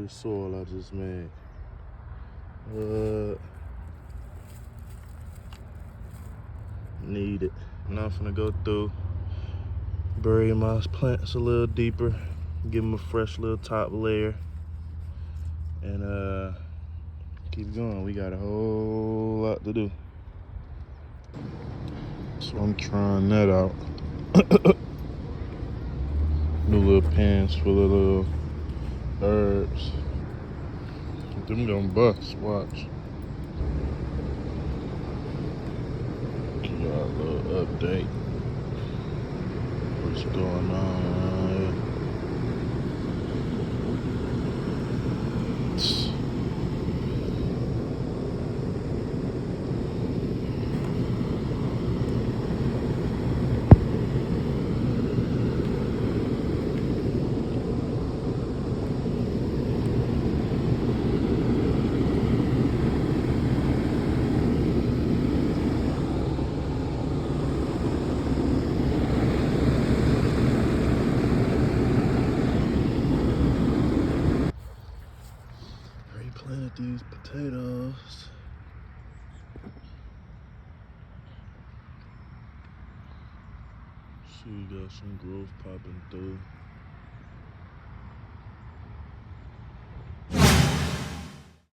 this soil I just made. Need it. Now I'm finna go through, bury my plants a little deeper, give them a fresh little top layer, and keep going. We got a whole lot to do. So I'm trying that out. New little pans full of little herbs. Them gonna bust, watch. Got a little update. What's going on? Replanted these potatoes. See, we got some growth popping through.